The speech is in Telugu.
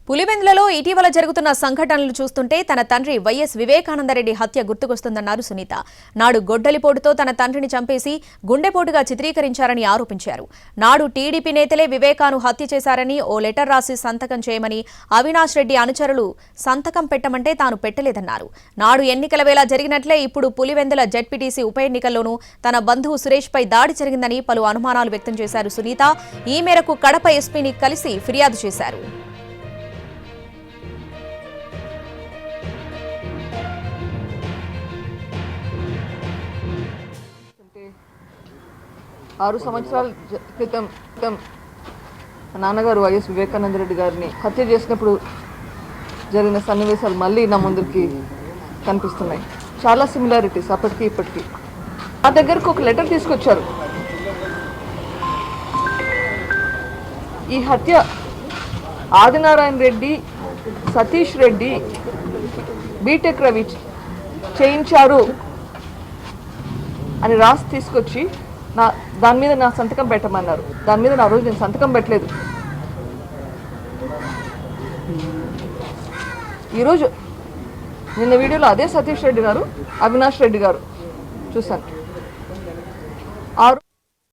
పులివెందులలో ఇటీవల జరుగుతున్న సంఘటనలు చూస్తుంటే తన తండ్రి వైఎస్ వివేకానందరెడ్డి హత్య గుర్తుకొస్తుందన్నారు సునీత. నాడు గొడ్డలిపోటుతో తన తండ్రిని చంపేసి గుండెపోటుగా చిత్రీకరించారని ఆరోపించారు. నాడు టీడీపీ నేతలే వివేకాను హత్య చేశారని ఓ లెటర్ రాసి సంతకం చేయమని అవినాష్ రెడ్డి అనుచరులు సంతకం పెట్టమంటే తాను పెట్టలేదన్నారు. నాడు ఎన్నికల వేళ జరిగినట్లే ఇప్పుడు పులివెందుల జెడ్పీటీసీ ఉప ఎన్నికల్లోనూ తన బంధువు సురేష్పై దాడి జరిగిందని పలు అనుమానాలు వ్యక్తం చేశారు సునీత. ఈ మేరకు కడప ఎస్పీని కలిసి ఫిర్యాదు చేశారు. 6 సంవత్సరాల క్రితం నాన్నగారు వైఎస్ వివేకానందరెడ్డి గారిని హత్య చేసినప్పుడు జరిగిన సన్నివేశాలు మళ్ళీ నా ముందుకి కనిపిస్తున్నాయి. చాలా సిమిలారిటీస్ అప్పటికి ఇప్పటికీ. నా దగ్గరకు ఒక లెటర్ తీసుకొచ్చారు. ఈ హత్య ఆదినారాయణ రెడ్డి, సతీష్ రెడ్డి, బీటెక్ రవి చేయించారు అని రాసి తీసుకొచ్చి దాని మీద నా సంతకం పెట్టమన్నారు. దాని మీద నా రోజు నేను సంతకం పెట్టలేదు. ఈరోజు నిన్న వీడియోలో అదే సతీష్ రెడ్డి గారు, అవినాష్ రెడ్డి గారు చూశాను.